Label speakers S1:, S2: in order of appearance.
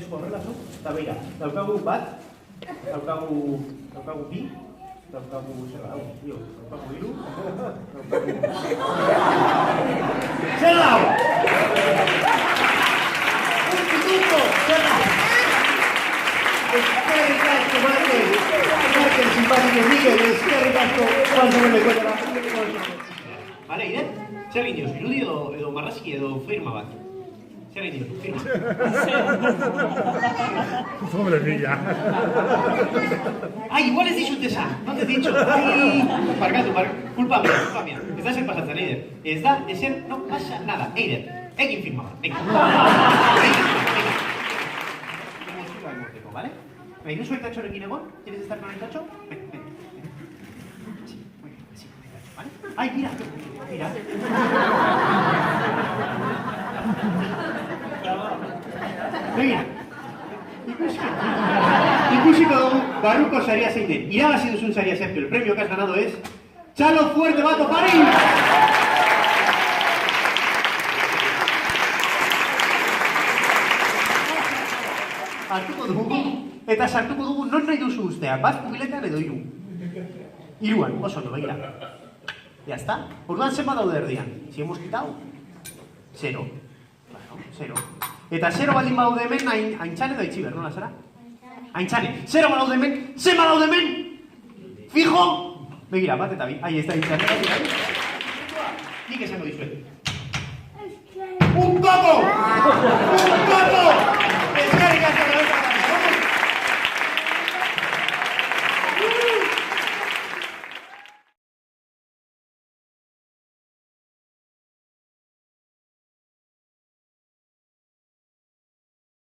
S1: disko horrela zu, eta beira, daukagu bat, daukagu bi, daukagu hiru, zer dau? Un minuto, zer dau? Eskerrik asko, Mikel, simpático, Mikel, eskerrik asko, Juan Semeneko. Bale, Iret, zer egin diozu, irudi edo marrazki edo firma bat? Zer egin diozu, firma?
S2: Hombre, milla.
S1: Ai, igual ez dizut esan, no te he dicho. Barkatu, culpa mía. Ez da eser pasatzen, Eider. Ez da eser, no pasa nada. Eider, egin firma bat, venga. ¿Vale? ¿No suelta chorekin egon? ¿Quieres estar con el tacho? Ven. Sí, muy bien, sí, con el tacho, ¿vale? ¡Ay, mira! Begira, ikusiko dugu barruko saria zein den. Irabazi duzun saria zer, pero el premio que has ganado es... ¡Txalo fuerte, Bato París! Hartuko dugu, eta sartuko dugu non nahi duzu ustea, bat kubiletan edo hiru. Hiruan, oso no, begira. Ya está. Orduan zenba daude erdian. Si hemos quitado, 0. Bueno, 0. Eta 0 baldin badaude hemen, Aintzane edo Aitziber, nola zara? Aintzane. 0 badaude hemen, zenba daude hemen? Fijo! Begira, bat eta bi. Ahi, ez da Aintzane. Nik esango dizuet. ¡Un coco! ¡Un coco!